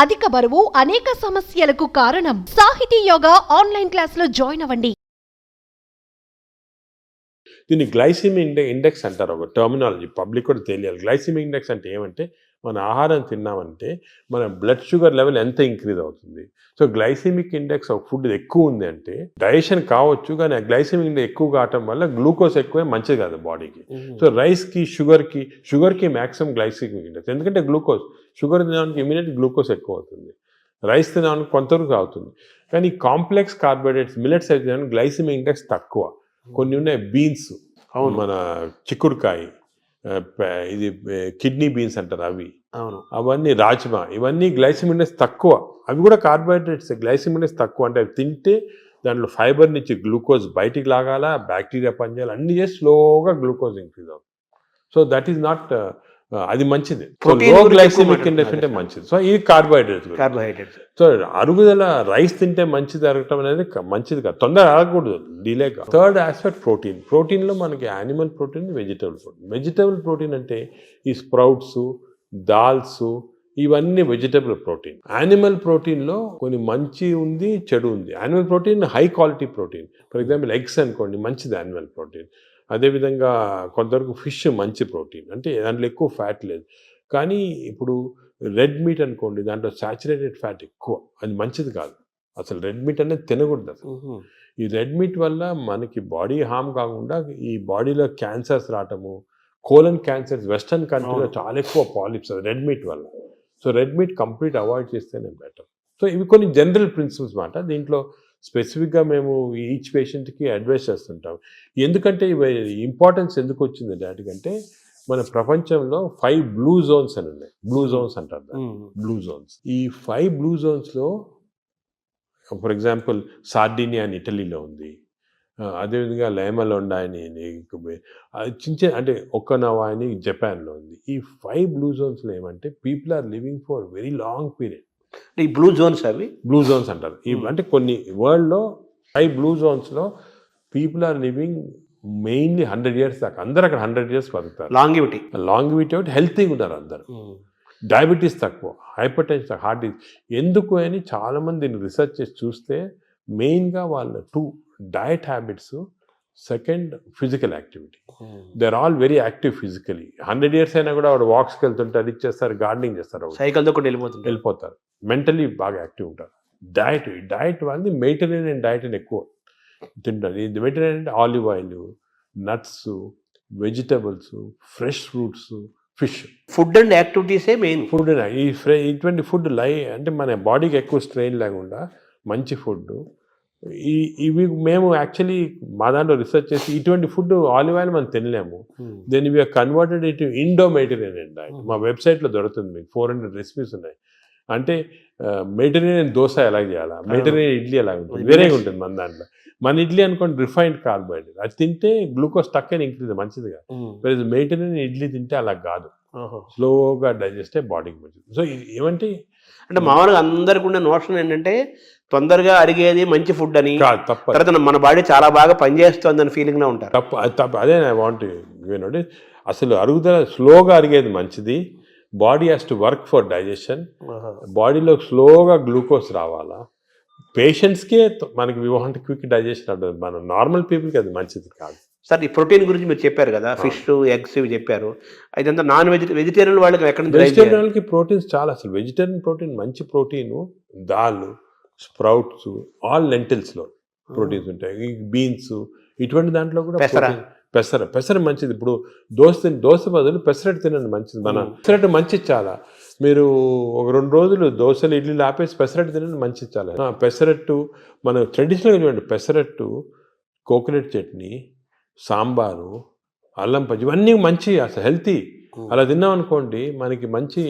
అధిక బరువు అనేక సమస్యలకు కారణం. సాహితీ యోగా ఆన్లైన్ క్లాసులో జాయిన్ అవ్వండి. దీన్ని గ్లైసిమిక్ ఇండెక్స్ అంటారు. ఒక టర్మినాలజీ పబ్లిక్ కూడా తెలియాలి. గ్లైసిమిక్ ఇండెక్స్ అంటే ఏమంటే మన ఆహారం తిన్నామంటే మన బ్లడ్ షుగర్ లెవెల్ ఎంత ఇంక్రీజ్ అవుతుంది. సో గ్లైసిమిక్ ఇండెక్స్ ఒక ఫుడ్ ఎక్కువ ఉంది అంటే డైజెషన్ కావచ్చు, కానీ ఆ గ్లైసిమిక్ ఇండెక్స్ ఎక్కువ కావటం వల్ల గ్లూకోజ్ ఎక్కువే మంచిది కాదు బాడీకి. సో రైస్కి షుగర్కి మ్యాక్సిమం గ్లైసిమిక్ ఇండెక్స్, ఎందుకంటే షుగర్ తినడానికి ఇమీడియట్ గ్లూకోజ్ ఎక్కువ అవుతుంది, రైస్ తినడానికి కొంతవరకు అవుతుంది. కానీ కాంప్లెక్స్ కార్బోహైడ్రేట్స్ మిల్లెట్స్ అయితే గ్లైసిమిక్ ఇండెక్స్ తక్కువ. కొన్ని ఉన్నాయి బీన్స్, మన చిక్కుడుకాయ, ఇది కిడ్నీ బీన్స్ అంటారు అవి, అవన్నీ రాజ్మా, ఇవన్నీ గ్లైసిమిక్ ఇండెక్స్ తక్కువ. అవి కూడా కార్బోహైడ్రేట్స్, గ్లైసిమిక్ ఇండెక్స్ తక్కువ. అంటే అవి తింటే దాంట్లో ఫైబర్ నుంచి గ్లూకోజ్ బయటికి లాగాల, బ్యాక్టీరియా పనిచేయాలి, అన్ని చేసి స్లోగా గ్లూకోజ్ ఇంక్రీజ్ అవుతుంది. సో దట్ ఈస్ నాట్, అది మంచిది. లో గ్లైసిమిక్ ఇండెక్స్ అంటే మంచిది. సో ఇది కార్బోహైడ్రేట్స్. సో అరుగుదల రైస్ తింటే మంచిది అరగటం అనేది మంచిది కాదు, తొందరగా అరగకూడదు, డిలేగా. Third aspect protein. ప్రోటీన్లో మనకి animal protein, vegetable protein. Vegetable protein అంటే ఈ స్ప్రౌట్స్, దాల్స్, ఇవన్నీ వెజిటబుల్ ప్రోటీన్. యానిమల్ ప్రోటీన్లో కొన్ని మంచి ఉంది, చెడు ఉంది. Animal protein high quality protein. For example eggs అనుకోండి, మంచిది యానిమల్ ప్రోటీన్. అదేవిధంగా కొంతవరకు ఫిష్ మంచి ప్రోటీన్, అంటే దాంట్లో ఎక్కువ ఫ్యాట్ లేదు. కానీ ఇప్పుడు రెడ్ మీట్ అనుకోండి, దాంట్లో సాచురేటెడ్ ఫ్యాట్ ఎక్కువ, అది మంచిది కాదు. అసలు రెడ్ మీట్ అనేది తినకూడదు అసలు. ఈ రెడ్ మీట్ వల్ల మనకి బాడీ హార్మ్ కాకుండా ఈ బాడీలో క్యాన్సర్స్ రావటము, కోలన్ క్యాన్సర్స్ వెస్టర్న్ కంట్రీలో చాలా ఎక్కువ పాలిప్స్ రెడ్ మీట్ వల్ల. So red meat complete avoid చేస్తేనే బెటర్. సో ఇవి కొన్ని జనరల్ ప్రిన్సిపల్స్ మాట. దీంట్లో స్పెసిఫిక్గా మేము ఈచ్ పేషెంట్కి అడ్వైస్ చేస్తుంటాం. ఎందుకంటే ఇవి ఇంపార్టెన్స్ ఎందుకు వచ్చింది వాటికంటే, మన ప్రపంచంలో 5 బ్లూ జోన్స్ అని ఉన్నాయి. బ్లూ జోన్స్ అంటారు దాన్ని, బ్లూ జోన్స్. ఈ 5 బ్లూ జోన్స్లో ఫర్ ఎగ్జాంపుల్ సార్డినియా అని ఇటలీలో ఉంది, అదేవిధంగా లైమలోండా అని చిన్న అంటే ఒక్కనవా అని జపాన్లో ఉంది. ఈ 5 బ్లూ జోన్స్లో ఏమంటే people are living for very long period. ఈ బ్లూ జోన్స్, అవి బ్లూ జోన్స్ అంటారు. అంటే కొన్ని వరల్డ్లో 5 బ్లూ జోన్స్లో people are living mainly 100 years దాకా. అందరు అక్కడ 100 years బతుకుతారు. లాంగివిటీ ఒకటి, హెల్తీగా ఉంటారు అందరు. డయాబెటీస్ తక్కువ, హైపర్ టెన్షన్, హార్ట్ డిసీజ్. ఎందుకు అని చాలామంది దీన్ని రీసెర్చ్ చేసి చూస్తే మెయిన్గా వాళ్ళ 2 diet habits, second physical activity. They are all very active physically. 100 years అయినా కూడా వాడు వాక్స్కి వెళ్తుంటే అది చేస్తారు, గార్డెనింగ్ చేస్తారు, సైకిల్తో కూడా వెళ్ళిపోతారు. మెంటలీ బాగా యాక్టివ్ ఉంటారు. డయట్ వాళ్ళది మెడిటరేనియన్ డయట్ అని ఎక్కువ తింటారు. ఇది మెడిటరేనియన్ అంటే olive oil, nuts, vegetables, fresh fruits, fish. Food and యాక్టివిటీసే మెయిన్. ఫుడ్ ఇటువంటి ఫుడ్ అంటే మన బాడీకి ఎక్కువ స్ట్రెయిన్ లేకుండా మంచి ఫుడ్. ఇవి మేము యాక్చువల్లీ మా దాంట్లో రీసెర్చ్ చేసి ఇటువంటి ఫుడ్ ఆలివ్ ఆయిల్ మనం తినలేము. Then we are converted it Indo Mediterranean diet. మా వెబ్సైట్లో దొరుకుతుంది మీకు, 400 రెసిపీస్ ఉన్నాయి. అంటే మెడిటరేనియన్ దోశ ఎలా చేయాలా, మెడిటరేనియన్ ఇడ్లీ ఎలా ఉంటుంది, వేరేగా ఉంటుంది మన దాంట్లో. మన ఇడ్లీ అనుకోండి రిఫైన్డ్ కార్బోహైడ్రేట్, అది తింటే గ్లూకోజ్ తక్కువ ఇంక్రీజ్ మంచిదిగా. మెడిటరేనియన్ ఇడ్లీ తింటే అలా కాదు, స్లోగా డైజెస్ట్ అయ్యి బాడీకి మంచిది. సో ఏమంటే అంటే మామూలుగా అందరికి ఉన్న నోషన్ ఏంటంటే తొందరగా అరిగేది మంచి ఫుడ్ అని, తర్వాత మన బాడీ చాలా బాగా పనిచేస్తుంది అని ఫీలింగ్ లో ఉంటారు. తప్పు అదే ఐ వాంట్ యూనోటి. అసలు అరుగుదల స్లోగా అరిగేది మంచిది. Body has to work for digestion. బాడీలో స్లోగా గ్లూకోజ్ రావాలా. పేషెంట్స్కే మనకి వి వాంట్ క్విక్ డైజెషన్ ఉంటుంది, మన నార్మల్ పీపుల్కి అది మంచిది కాదు. సార్ ఈ ప్రోటీన్ గురించి మీరు చెప్పారు కదా, ఫిష్, ఎగ్స్ ఇవి చెప్పారు. ఇదంతా వెజిటేరియన్ వాళ్ళకి ఎక్కడ నుంచి? వెజిటేరియన్ వాళ్ళకి ప్రోటీన్స్ చాలా. అసలు వెజిటేరియన్ ప్రోటీన్ మంచి ప్రోటీను, దాల్, స్ప్రౌట్స్, ఆల్ లెంటిల్స్లో ప్రోటీన్స్ ఉంటాయి. ఈ బీన్స్, ఇటువంటి దాంట్లో కూడా పెసర మంచిది. ఇప్పుడు దోశ బదులు పెసరట్టు తినండి, మంచిది. మన పెసరట్టు మంచిది చాలా. మీరు ఒక 2 రోజులు దోశలు ఇడ్లీలు ఆపేసి పెసరట్టు తినండి, మంచిది చాలా. పెసరట్టు మన ట్రెడిషనల్గా చూడండి, పెసరట్టు, కోకోనట్ చట్నీ, సాంబారు, అల్లం పచ్చి, ఇవన్నీ మంచి, అసలు హెల్తీ. అలా తిన్నాం అనుకోండి మనకి మంచి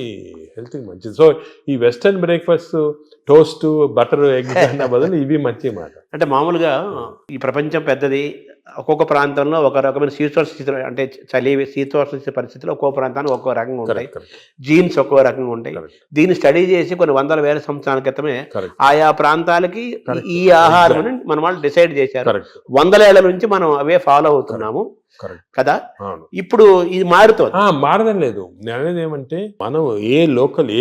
హెల్త్కి మంచిది. సో ఈ western breakfast, toast, butter, egg అన్న బదులు ఇవి మంచి మాట. అంటే మామూలుగా ఈ ప్రపంచం పెద్దది, ఒక్కొక్క ప్రాంతంలో ఒక రకమైన శీతోష్ణ అంటే చలి శీతోష్ణ పరిస్థితుల్లో ఒక్కో ప్రాంతానికి ఒక్కో రకంగా ఉంటాయి, జీన్స్ ఒక్కో రకంగా ఉంటాయి. దీన్ని స్టడీ చేసి కొన్ని వందల వేల సంవత్సరాల క్రితమే ఆయా ప్రాంతాలకి ఈ ఆహారం మన వాళ్ళు డిసైడ్ చేశారు. 100 ఏళ్ల నుంచి మనం అవే ఫాలో అవుతున్నాము కదా. ఇప్పుడు ఇది మారడం లేదు. నేను అనేది ఏమంటే మనం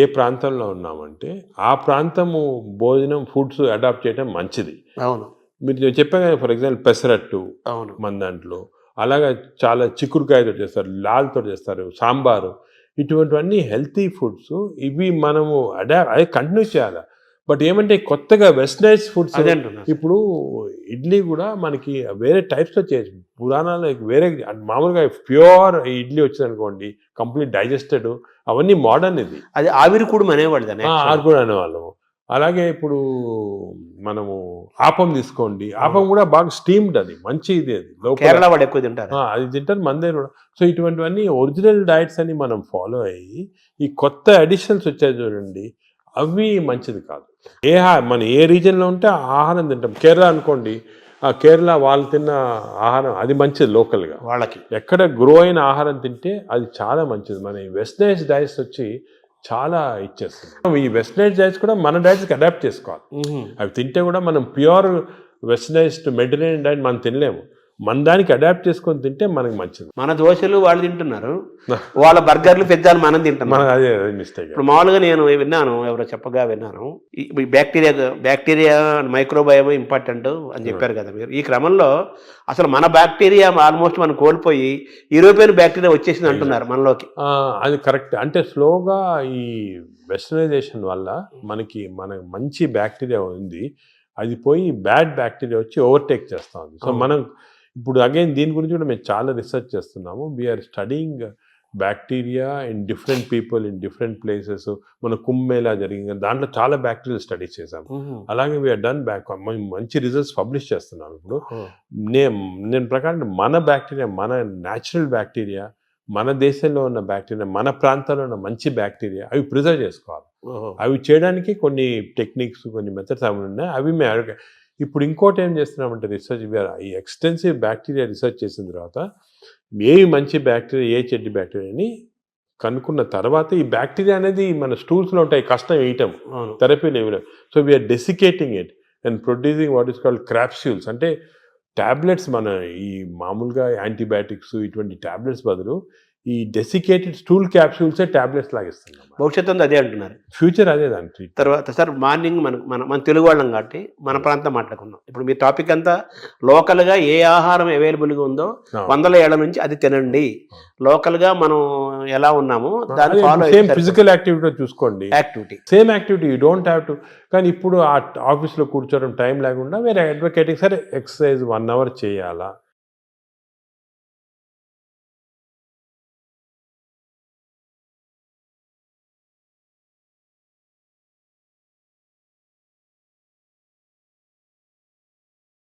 ఏ ప్రాంతంలో ఉన్నామంటే ఆ ప్రాంతము భోజనం ఫుడ్స్ అడాప్ట్ చేయడం మంచిది. అవును, మీరు చెప్పాను ఫర్ ఎగ్జాంపుల్ పెసరట్టు మన దాంట్లో, అలాగే చాలా చిక్కుడుకాయతో చేస్తారు, లాల్తో చేస్తారు, సాంబారు, ఇటువంటివన్నీ హెల్తీ ఫుడ్స్. ఇవి మనము అదే కంటిన్యూ చేయాలి. బట్ ఏమంటే కొత్తగా వెస్టర్నైజ్ ఫుడ్స్, ఇప్పుడు ఇడ్లీ కూడా మనకి వేరే టైప్స్లో చేయొచ్చు. పురాణాలు వేరే మామూలుగా ప్యూర్ ఇడ్లీ వచ్చింది అనుకోండి, కంప్లీట్ డైజెస్టెడ్, అవన్నీ మోడర్న్. ఇది అది ఆవిరి కూడా అనేవాళ్ళము. అలాగే ఇప్పుడు మనము ఆపం తీసుకోండి, ఆపం కూడా బాగా స్టీమ్డ్, అది మంచి ఇది, అది కేరళ వాడు ఎక్కువ తింటారు, అది తింటారు మన దగ్గర కూడా. సో ఇటువంటివన్నీ ఒరిజినల్ డైట్స్ అని మనం ఫాలో అయ్యి ఈ కొత్త అడిషన్స్ వచ్చాయి చూడండి, అవి మంచిది కాదు. మన ఏ రీజన్లో ఉంటే ఆ ఆహారం తింటాం. కేరళ అనుకోండి, ఆ కేరళ వాళ్ళు తిన్న ఆహారం అది మంచిది లోకల్గా, వాళ్ళకి ఎక్కడ గ్రో అయిన ఆహారం తింటే అది చాలా మంచిది. మన ఈ వెస్టర్నైజ్ డైట్స్ వచ్చి చాలా ఇచ్చేస్తుంది. ఈ వెస్టర్నైజ్ డైట్స్ కూడా మన డైట్స్కి అడాప్ట్ చేసుకోవాలి. అవి తింటే కూడా మనం ప్యూర్ వెస్టర్నైజ్డ్ మెడిటరేనియన్ డైట్ మనం తినలేము. మన దానికి అడాప్ట్ చేసుకొని తింటే మనకి మంచిది. మన దోశలు వాళ్ళు తింటున్నారు, వాళ్ళ బర్గర్లు పిజ్జాలు మనం తింటున్నాం. అదే మిస్టేక్. ఇప్పుడు మామూలుగా నేను విన్నాను, ఎవరో చెప్పగా విన్నాను, ఈ బ్యాక్టీరియా మైక్రోబయోమ్ ఇంపార్టెంట్ అని చెప్పారు కదా మీరు. ఈ క్రమంలో అసలు మన బ్యాక్టీరియా ఆల్మోస్ట్ మనం కోల్పోయి యూరోపియన్ బ్యాక్టీరియా వచ్చేసింది అంటున్నారు మనలోకి. అది కరెక్ట్. అంటే స్లోగా ఈ వెస్టర్నైజేషన్ వల్ల మన మంచి బ్యాక్టీరియా ఉంది, అది పోయి బ్యాడ్ బ్యాక్టీరియా వచ్చి ఓవర్టేక్ చేస్తూ ఉంది. సో మనం ఇప్పుడు అగైన్ దీని గురించి కూడా మేము చాలా రీసెర్చ్ చేస్తున్నాము. We are studying bacteria in different people in different places. మన కుంభమేళా జరిగింది, దాంట్లో చాలా బ్యాక్టీరియల్ స్టడీస్ చేసాము. అలాగే వీఆర్ డన్ మంచి రిజల్ట్స్ పబ్లిష్ చేస్తున్నాం. ఇప్పుడు నేను ప్రకారం మన బ్యాక్టీరియా, మన న్యాచురల్ బ్యాక్టీరియా, మన దేశంలో ఉన్న బ్యాక్టీరియా, మన ప్రాంతాల్లో ఉన్న మంచి బ్యాక్టీరియా, అవి ప్రిజర్వ్ చేసుకోవాలి. అవి చేయడానికి కొన్ని టెక్నిక్స్, కొన్ని మెథడ్స్ అవి ఉన్నాయి. అవి మేము ఇప్పుడు ఇంకోటి ఏం చేస్తున్నామంటే రీసెర్చ్, ఈ ఎక్స్టెన్సివ్ బ్యాక్టీరియా రీసెర్చ్ చేసిన తర్వాత ఏవి మంచి బ్యాక్టీరియా, ఏ చెడ్డి బ్యాక్టీరియా అని కనుక్కున్న తర్వాత ఈ బ్యాక్టీరియా అనేది మన స్టూల్స్లో ఉంటాయి, కష్టం వేయటం, థెరపీలు ఇవ్వడం. So we're desiccating it and producing what is called capsules. అంటే ట్యాబ్లెట్స్, మన ఈ మామూలుగా యాంటీబయాటిక్స్ ఇటువంటి ట్యాబ్లెట్స్ బదులు ఈ డెసికేటెడ్ స్టూల్ క్యాప్సూల్సే ట్యాబ్లెట్స్ లాగా ఇస్తున్నాం. భవిష్యత్తు అదే అంటున్నారు, ఫ్యూచర్ అదే దానికి. తర్వాత సార్ మార్నింగ్ మన తెలుగు వాళ్ళం కాబట్టి మన ప్రాంతం మాట్లాడుకుందాం. ఇప్పుడు మీ టాపిక్ అంతా లోకల్గా ఏ ఆహారం అవైలబుల్గా ఉందో 100 ఏళ్ల నుంచి అది తినండి. లోకల్గా మనం ఎలా ఉన్నామో దాన్ని ఫాలో. సేమ్ ఫిజికల్ యాక్టివిటీ చూసుకోండి, same activity, you don't have to. కానీ ఇప్పుడు ఆ ఆఫీస్లో కూర్చోవడం టైం లేకుండా వేరే అడ్వకేటింగ్, సరే ఎక్సర్సైజ్ 1 hour చేయాలా,